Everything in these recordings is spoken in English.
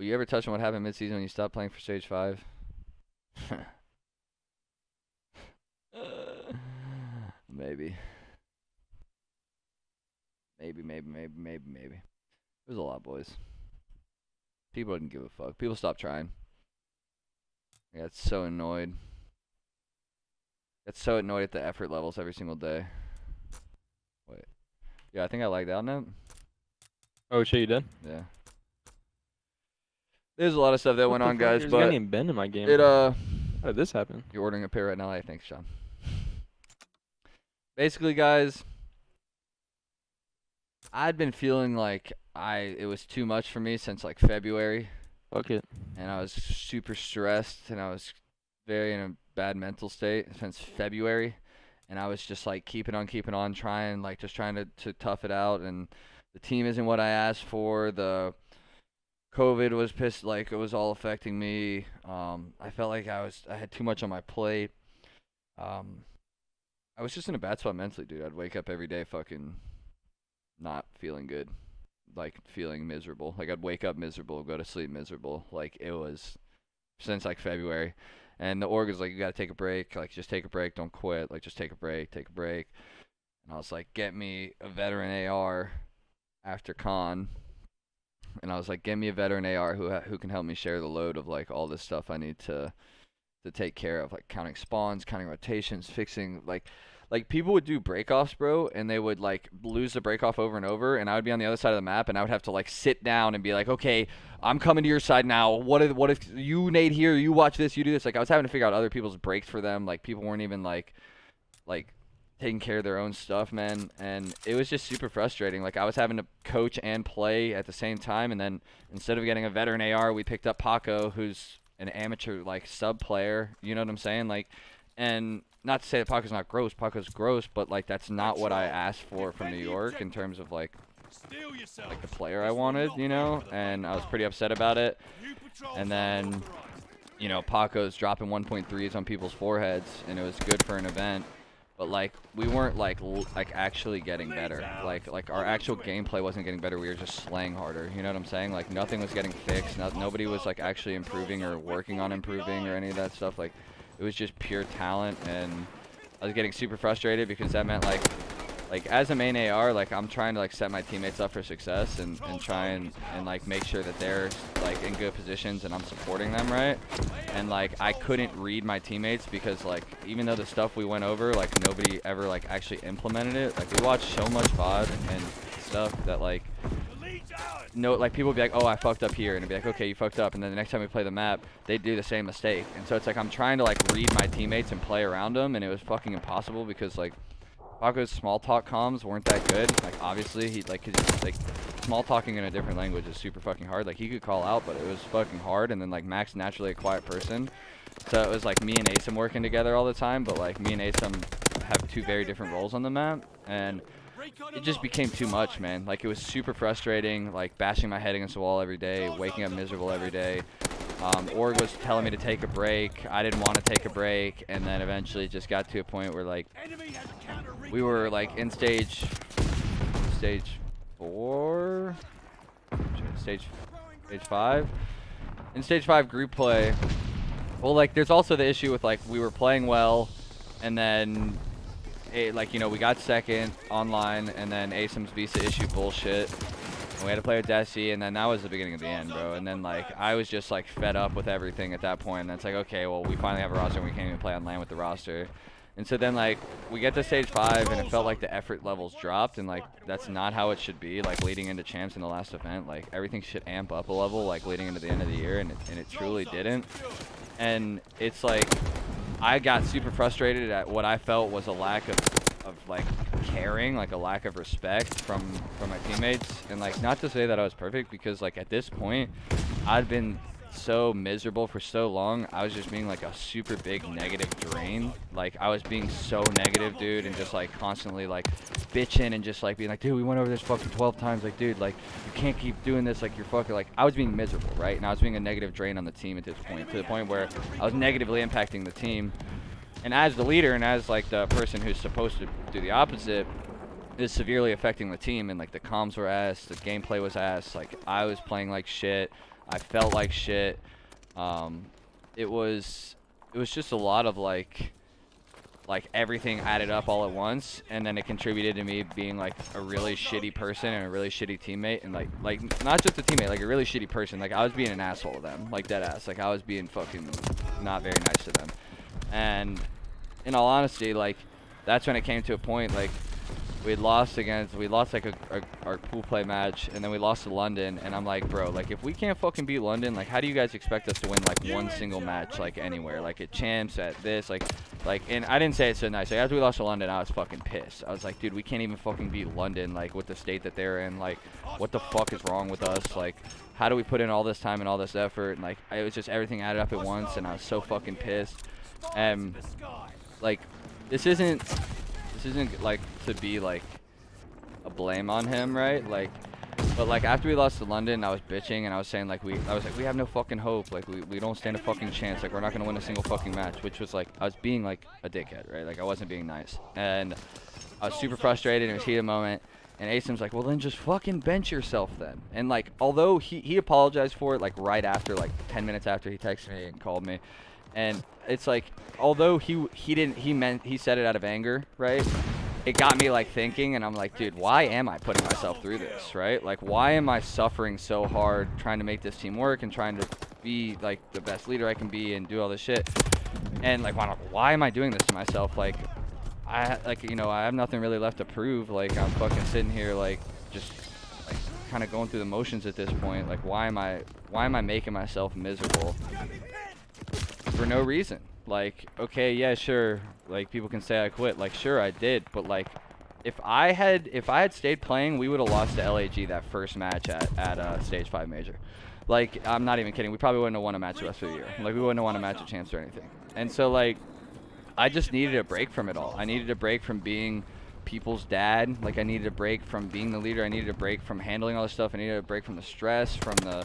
Will you ever touch on what happened mid-season when you stopped playing for Stage 5? Maybe. Maybe. It was a lot, boys. People didn't give a fuck. People stopped trying. I got so annoyed. Got so annoyed at the effort levels every single day. Wait. Yeah, I think I lagged out now. Oh shit, you did? Yeah. There's a lot of stuff that went on, guys, There's but getting bend in my game. How did this happen? You're ordering a pair right now. Hey, thanks, Sean. Basically, guys, I'd been feeling like it was too much for me since like February. Fuck it. And I was super stressed, and I was very in a bad mental state since February. And I was just like keeping on, trying to tough it out. And the team isn't what I asked for. The COVID was pissed, like it was all affecting me. I felt like I had too much on my plate. I was just in a bad spot mentally, dude. I'd wake up every day fucking not feeling good, like feeling miserable. Like I'd wake up miserable, go to sleep miserable. Like it was since like February. And the org was like, you gotta take a break. Like just take a break, don't quit. Like just take a break. And I was like, get me a veteran AR after con. And I was like, get me a veteran AR who can help me share the load of like all this stuff I need to take care of, like counting spawns, counting rotations, fixing like people would do breakoffs, bro, and they would like lose the breakoff over and over, and I would be on the other side of the map, and I would have to like sit down and be like, okay, I'm coming to your side now. What if you nade here, you watch this, you do this? Like I was having to figure out other people's breaks for them. Like people weren't even like taking care of their own stuff, man, and it was just super frustrating. Like I was having to coach and play at the same time, and then instead of getting a veteran AR, we picked up Paco, who's an amateur like sub player. You know what I'm saying? Like, and not to say that Paco's not gross. Paco's gross, but like that's not what I asked for from New York in terms of like the player I wanted, you know. And I was pretty upset about it. And then, you know, Paco's dropping 1.3s on people's foreheads, and it was good for an event. But like we weren't like actually getting better. Like our actual gameplay wasn't getting better. We were just slaying harder. You know what I'm saying? Like nothing was getting fixed. Nobody was like actually improving or working on improving or any of that stuff. Like it was just pure talent, and I was getting super frustrated because that meant like as a main AR, like I'm trying to like set my teammates up for success and try and like make sure that they're like in good positions and I'm supporting them, right? And like I couldn't read my teammates because like even though the stuff we went over, like nobody ever like actually implemented it. Like we watched so much VOD and stuff that like like people would be like, oh, I fucked up here, and it'd be like, okay, you fucked up, and then the next time we play the map, they'd do the same mistake. And so it's like I'm trying to like read my teammates and play around them, and it was fucking impossible because like Paco's small talk comms weren't that good. Like obviously he like small talking in a different language is super fucking hard. Like he could call out, but it was fucking hard. And then like Mac's naturally a quiet person, so it was like me and Asim working together all the time. But like me and Asim have two very different roles on the map, and it just became too much, man. Like it was super frustrating. Like bashing my head against the wall every day, waking up miserable every day. Org was telling me to take a break. I didn't want to take a break, and then eventually it just got to a point where like we were like in stage 4, stage 5. In stage 5 group play, well, like there's also the issue with like we were playing well, and then like, you know, we got second online, and then Asim's visa issue bullshit. And we had to play with Desi, and then that was the beginning of the end, bro. And then, like, I was just, like, fed up with everything at that point. And it's like, okay, well, we finally have a roster, and we can't even play on LAN with the roster. And so then, like, we get to stage 5, and it felt like the effort levels dropped. And, like, that's not how it should be, like, leading into champs in the last event. Like, everything should amp up a level, like, leading into the end of the year, and it truly didn't. And it's, like, I got super frustrated at what I felt was a lack of like caring, like a lack of respect from my teammates. And like not to say that I was perfect, because like at this point I'd been so miserable for so long. I was just being like a super big negative drain. Like I was being so negative, dude, and just like constantly like bitching and just like being like, dude, we went over this fucking 12 times. Like, dude, like you can't keep doing this. Like you're fucking like, I was being miserable, right? And I was being a negative drain on the team at this point, to the point where I was negatively impacting the team. And as the leader and as like the person who's supposed to do the opposite, is severely affecting the team. And like the comms were ass, the gameplay was ass. Like I was playing like shit. I felt like shit. It was just a lot of like everything added up all at once, and then it contributed to me being like a really shitty person and a really shitty teammate, and like not just a teammate, like a really shitty person. Like I was being an asshole to them, like dead ass. Like I was being fucking not very nice to them. And in all honesty, like that's when it came to a point like we lost like our pool play match, and then we lost to London, and I'm like, bro, like if we can't fucking beat London, like how do you guys expect us to win like one single match like anywhere, like at champs, at this, like and I didn't say it so nice. Like after we lost to London, I was fucking pissed. I was like, dude, we can't even fucking beat London, like with the state that they're in. Like what the fuck is wrong with us? Like how do we put in all this time and all this effort? And like it was just everything added up at once, and I was so fucking pissed. And like this isn't like to be like a blame on him, right? Like, but like after we lost to London, I was bitching and I was saying like we have no fucking hope. Like we don't stand a fucking chance. Like we're not gonna win a single fucking match, which was like I was being like a dickhead, right? Like I wasn't being nice, and I was super frustrated. It was heated moment, and Asim's like, well then just fucking bench yourself then. And like although he apologized for it like right after, like 10 minutes after he texted me and called me. And it's like, although he said it out of anger, right? It got me like thinking, and I'm like, dude, why am I putting myself through this, right? Like, why am I suffering so hard trying to make this team work and trying to be like the best leader I can be and do all this shit? And like, why am I doing this to myself? Like, I have nothing really left to prove. Like, I'm fucking sitting here like just like kind of going through the motions at this point. Like, why am I making myself miserable for no reason? Like, okay, yeah, sure, like people can say I quit, like sure I did, but like if I had stayed playing, we would have lost to LAG that first match at stage 5 major. Like, I'm not even kidding, we probably wouldn't have won a match the rest of the year. Like we wouldn't have won a match at champs or anything. And so like I just needed a break from it all. I needed a break from being people's dad. Like I needed a break from being the leader. I needed a break from handling all this stuff. I needed a break from the stress, from the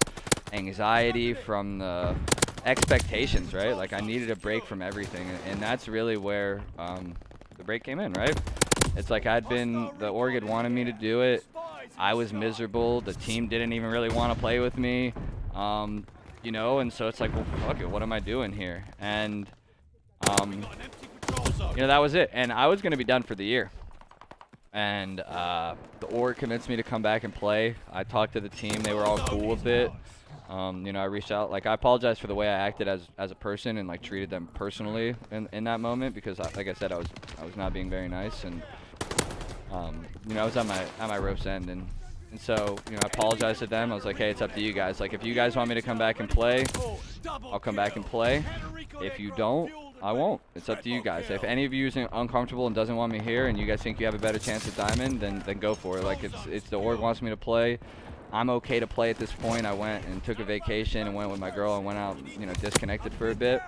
anxiety, from the expectations, right? Like I needed a break from everything, and that's really where the break came in, right? It's like the org had wanted me to do it. I was miserable. The team didn't even really want to play with me, you know, and so it's like, well, fuck it, what am I doing here? And you know, that was it. And I was gonna be done for the year, and the org convinced me to come back and play. I talked to the team, they were all cool with it. You know, I reached out, like I apologized for the way I acted as a person and like treated them personally in that moment, because like I said, I was not being very nice, and you know, I was at my rope's end, and so, you know, I apologized to them. I was like, hey, it's up to you guys. Like if you guys want me to come back and play, I'll come back and play. If you don't, I won't. It's up to you guys. If any of you is uncomfortable and doesn't want me here, and you guys think you have a better chance at Diamond, then go for it. Like it's the org wants me to play. I'm okay to play at this point. I went and took a vacation and went with my girl and went out, you know, disconnected for a bit.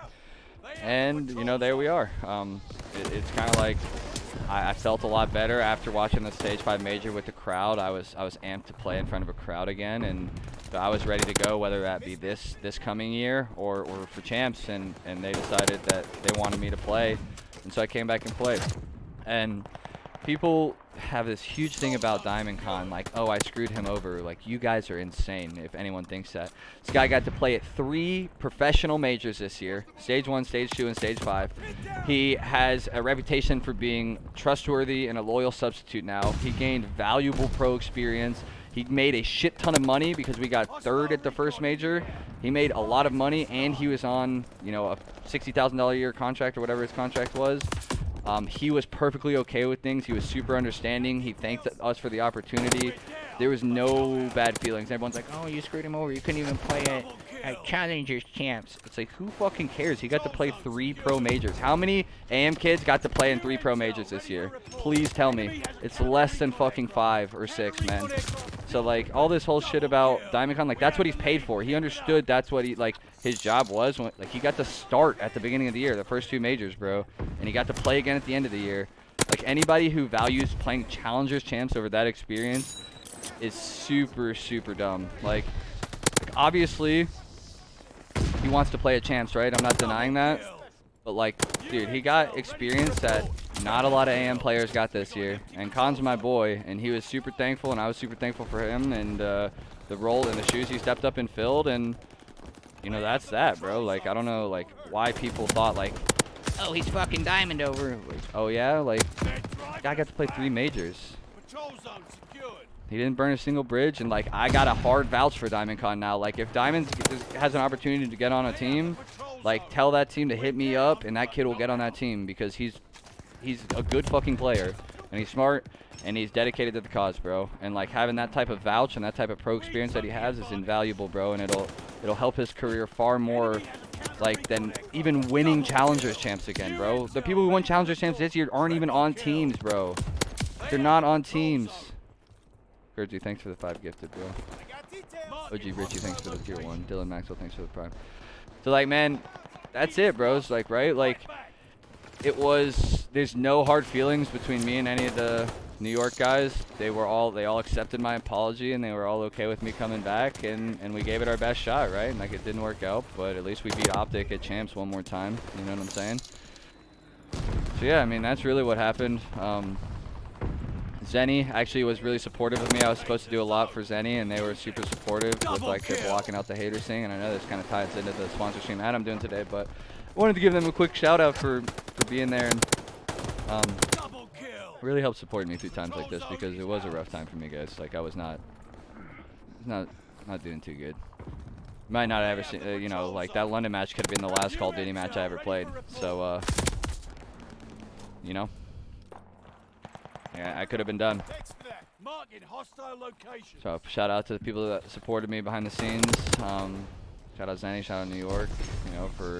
And, you know, there we are. It's kind of like I felt a lot better after watching the stage 5 major with the crowd. I was amped to play in front of a crowd again, and so I was ready to go, whether that be this coming year or for champs, and they decided that they wanted me to play, and so I came back and played. And people have this huge thing about Diamond Con, like, oh, I screwed him over. Like, you guys are insane if anyone thinks that. This guy got to play at 3 professional majors this year, stage 1, stage 2, and stage 5. He has a reputation for being trustworthy and a loyal substitute now. He gained valuable pro experience. He made a shit ton of money because we got 3rd at the first major. He made a lot of money, and he was on, you know, a $60,000 a year contract or whatever his contract was. He was perfectly okay with things. He was super understanding. He thanked us for the opportunity. There was no bad feelings. Everyone's like, oh, you screwed him over. You couldn't even play at Challengers Champs. It's like, who fucking cares? He got to play 3 pro majors. How many AM kids got to play in 3 pro majors this year? Please tell me. It's less than fucking 5 or 6, man. So, like, all this whole shit about DiamondCon, like, that's what he's paid for. He understood that's what his job was. Like, he got to start at the beginning of the year, the first 2 majors, bro. And he got to play again at the end of the year. Like, anybody who values playing Challengers Champs over that experience is super, super dumb. Like obviously, he wants to play at Champs, right? I'm not denying that. But, like, dude, he got experience that not a lot of AM players got this year. And Khan's my boy, and he was super thankful, and I was super thankful for him. And the role and the shoes he stepped up and filled, and you know, that's that, bro. Like, I don't know, like, why people thought, like, oh, he's fucking diamond over. Like, oh, yeah? Like, guy got to play 3 majors. He didn't burn a single bridge, and, like, I got a hard vouch for Diamond Con now. Like, if Diamond has an opportunity to get on a team, like, tell that team to hit me up, and that kid will get on that team because he's a good fucking player, and he's smart, and he's dedicated to the cause, bro. And, like, having that type of vouch and that type of pro experience that he has is invaluable, bro, and it'll help his career far more, like, than even winning Challengers champs again, bro. The people who won Challengers champs this year aren't even on teams, bro. They're not on teams. Kurtzy, thanks for the 5 gifted, bro. OG Richie, thanks for the tier 1. Dylan Maxwell, thanks for the prime. So, like, man, that's it, bros. Like, right? Like, there's no hard feelings between me and any of the New York guys. They all accepted my apology, and they were all okay with me coming back, and we gave it our best shot, right? And, like, it didn't work out, but at least we beat Optic at champs one more time. You know what I'm saying? So, yeah, I mean, that's really what happened. Zenny actually was really supportive of me. I was supposed to do a lot for Zenny, and they were super supportive with, like, their blocking out the haters thing. And I know this kind of ties into the sponsor stream ad I'm doing today, but I wanted to give them a quick shout out for being there and really helped support me through times like this, because it was a rough time for me, guys. Like, I was not doing too good. Might not have ever seen, you know, like, that London match could have been the last Call of Duty match I ever played. So, you know. Yeah, I could have been done. So shout out to the people that supported me behind the scenes. Shout out Zenny, shout out New York, you know, for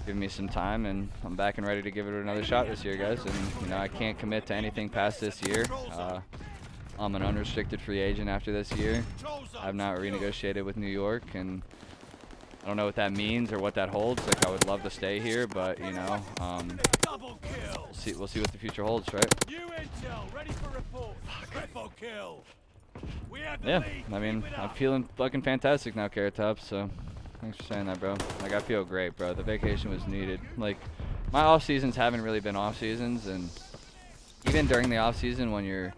giving me some time, and I'm back and ready to give it another shot this year, guys. And you know, I can't commit to anything past this year. I'm an unrestricted free agent after this year. I've not renegotiated with New York, and I don't know what that means or what that holds. Like, I would love to stay here, but you know, we'll see what the future holds, right? Yeah, I mean, I'm feeling fucking fantastic now, Carrot Top, so thanks for saying that, bro. Like, I feel great, bro. The vacation was needed. Like, my off seasons haven't really been off seasons, and even during the off season when you're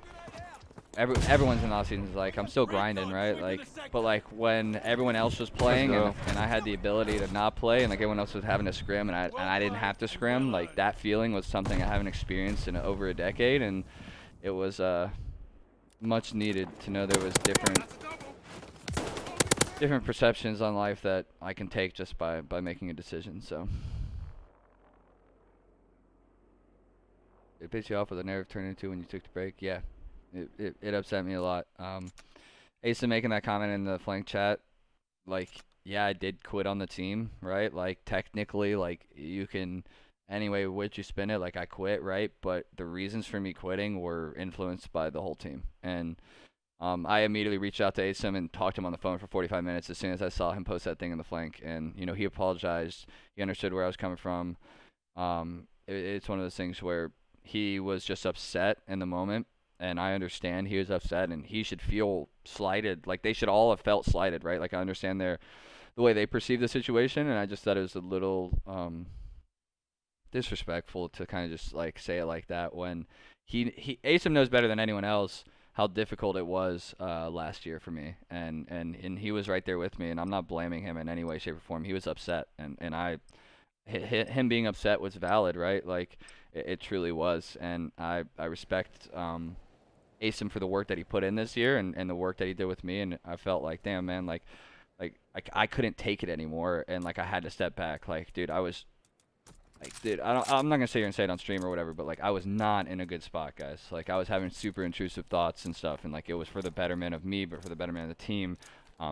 everyone's in the off season, like, I'm still grinding, right? Like, but like when everyone else was playing and I had the ability to not play, and like everyone else was having to scrim, and I didn't have to scrim, like, that feeling was something I haven't experienced in over a decade, and it was much needed to know there was different perceptions on life that I can take just by making a decision. So it pissed you off with a nerve turned into when you took the break? Yeah. It upset me a lot. Asa making that comment in the flank chat, like, yeah, I did quit on the team, right? Like, technically, like, you can, anyway, which you spin it, like, I quit, right? But the reasons for me quitting were influenced by the whole team. And I immediately reached out to Asam and talked to him on the phone for 45 minutes as soon as I saw him post that thing in the flank. And, you know, he apologized. He understood where I was coming from. It's one of those things where he was just upset in the moment. And I understand he was upset, and he should feel slighted. Like, they should all have felt slighted, right? Like, I understand the way they perceive the situation, and I just thought it was a little disrespectful to kind of just, like, say it like that when Asam knows better than anyone else how difficult it was last year for me, and he was right there with me, and I'm not blaming him in any way, shape, or form. He was upset, and him being upset was valid, right? Like, it truly was, and I respect Asam for the work that he put in this year and the work that he did with me, and I felt like, damn, man, like I couldn't take it anymore, and like I had to step back. Like, dude, I was like, dude, I'm not gonna sit here and say it on stream or whatever, but like, I was not in a good spot, guys. Like, I was having super intrusive thoughts and stuff, and like, it was for the betterment of me, but for the betterment of the team.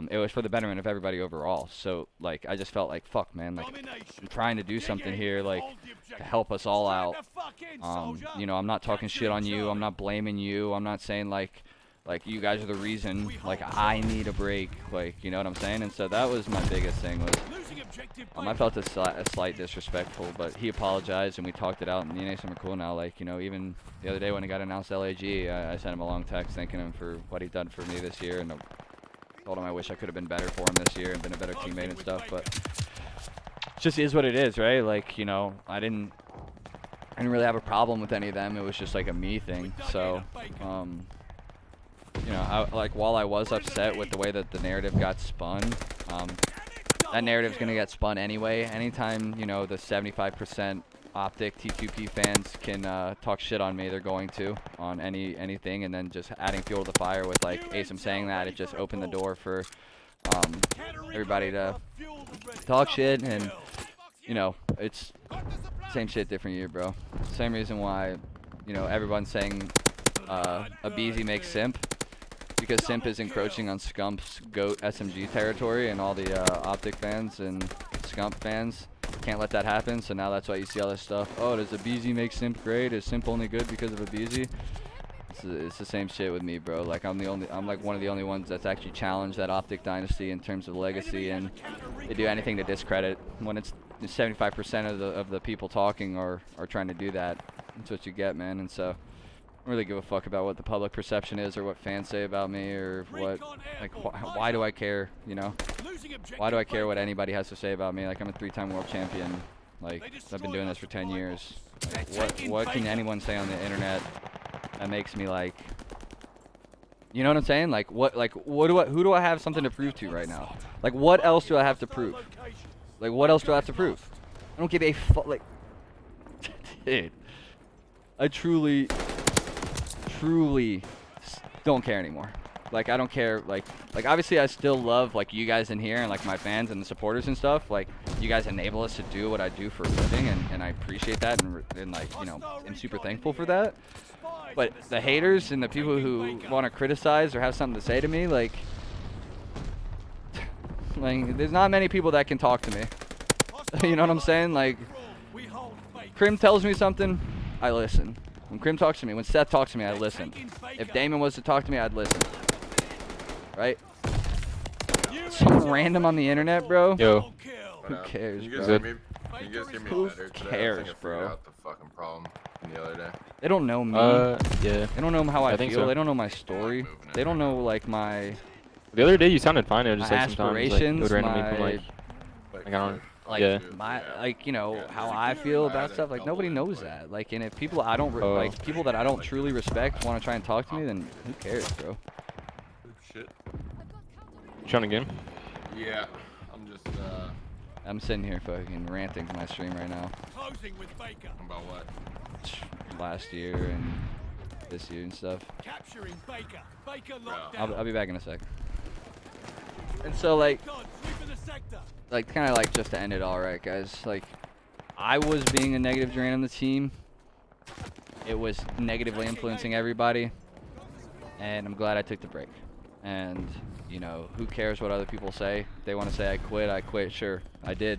It was for the betterment of everybody overall. So, like, I just felt like, fuck, man, like, I'm trying to do something here, like, to help us all out. You know, I'm not talking shit on you. I'm not blaming you. I'm not saying, like, you guys are the reason, like, I need a break. Like, you know what I'm saying? And so that was my biggest thing was, I felt a slight disrespectful, but he apologized, and we talked it out, and me and Asim are cool now. Like, you know, even the other day when he got announced LAG, I sent him a long text thanking him for what he'd done for me this year, and told him I wish I could have been better for him this year and been a better teammate and stuff, but it just is what it is, right? Like, you know, I didn't really have a problem with any of them. It was just like a me thing. So, you you know, like while I was upset with the way that the narrative got spun, that narrative's gonna get spun anyway. Anytime, you know, the 75% Optic T2P fans can talk shit on me, they're going to on anything, and then just adding fuel to the fire with like Asem saying that, it just opened the door for everybody to talk shit. And you know, it's same shit, different year, bro. Same reason why, you know, everyone's saying Abizi makes Simp, because Simp is encroaching on Scump's GOAT SMG territory, and all the Optic fans and Scump fans can't let that happen. So now that's why you see all this stuff. Oh, does Abizi make Simp great? Is Simp only good because of Abizi? It's the same shit with me, bro. Like I'm like one of the only ones that's actually challenged that Optic dynasty in terms of legacy, and they do anything to discredit. When it's 75% of the people talking are trying to do that, that's what you get, man. And so I don't really give a fuck about what the public perception is or what fans say about me or what, like, why do I care, you know? Why do I care what anybody has to say about me? Like, I'm a 3-time world champion. Like, I've been doing this for 10 years. Like, what can anyone say on the internet that makes me, like, you know what I'm saying? Like, who do I have something to prove to right now? Like, what else do I have to prove? Like, what else do I have to prove? I don't give a fuck, like, dude, I truly don't care anymore. Like, I don't care, like obviously I still love, like, you guys in here and, like, my fans and the supporters and stuff. Like, you guys enable us to do what I do for a living, and I appreciate that, and like, you know, I'm super thankful for that. But the haters and the people who want to criticize or have something to say to me, like, there's not many people that can talk to me. You know what I'm saying? Like, Krim tells me something, I listen. When Krim talks to me, when Seth talks to me, I listen. If Damon was to talk to me, I'd listen. Right? Some random on the internet, bro. Yo. Who cares, You bro? guys hear me? You guys hear me Who better today? cares, I think I bro? figured out the fucking problem from the other day. They don't know me. Yeah. They don't know how I think feel. so. They don't know my story. They don't know, like, my The other day you sounded fine. It was just my like sometimes like, it aspirations, would randomly come my like I don't. like Yeah. my like, you know, how I feel about stuff. Like, nobody knows that. Like, and if people I don't like people that I don't truly respect want to try and talk to me, then who cares, bro? Shit. You trying to game? Yeah. I'm just, I'm sitting here fucking ranting to my stream right now. about what? Last year and this year and stuff. Capturing Baker. Baker locked Yeah. down. I'll be back in a sec. And so, like, Sweep of the sector. kind of like just to end it all, right, guys? Like, I was being a negative drain on the team. It was negatively influencing everybody, and I'm glad I took the break. And, you know, who cares what other people say? If they want to say I quit, sure, I did.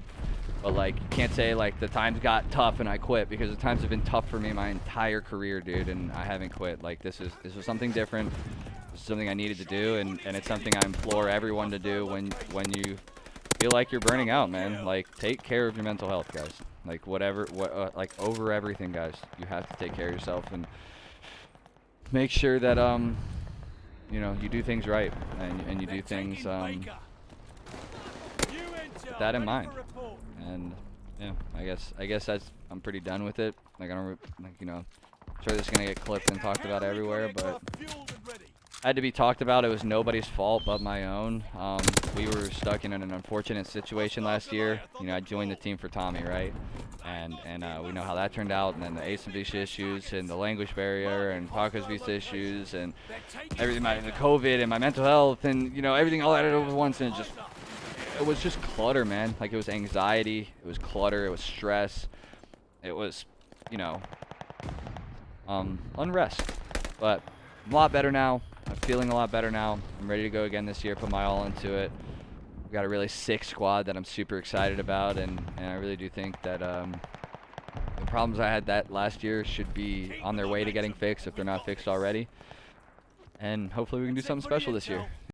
But, like, you can't say, like, the times got tough and I quit, because the times have been tough for me my entire career, dude, and I haven't quit. Like, this was something different. It's something I needed to do, and it's something I implore everyone to do when you feel like you're burning out, man. Like, take care of your mental health, guys. Like, like, over everything, guys. You have to take care of yourself and make sure that, you know, you do things right, and you do things with that in mind. And yeah, I guess I'm pretty done with it. Like, I don't, like, you know, I'm sure this is gonna get clipped and talked about everywhere, but had to be talked about. It was nobody's fault but my own. We were stuck in an unfortunate situation last year. You know, I joined the team for Tommy, right? And we know how that turned out. And then the ASIM visa issues and the language barrier and Paco's visa issues and everything, the COVID and my mental health and, you know, everything all added over once, and it was just clutter, man. Like, it was anxiety, it was clutter, it was stress, it was, you know, unrest. But I'm a lot better now. I'm feeling a lot better now. I'm ready to go again this year, put my all into it. We've got a really sick squad that I'm super excited about, and I really do think that the problems I had that last year should be on their way to getting fixed if they're not fixed already. And hopefully we can do something special this year.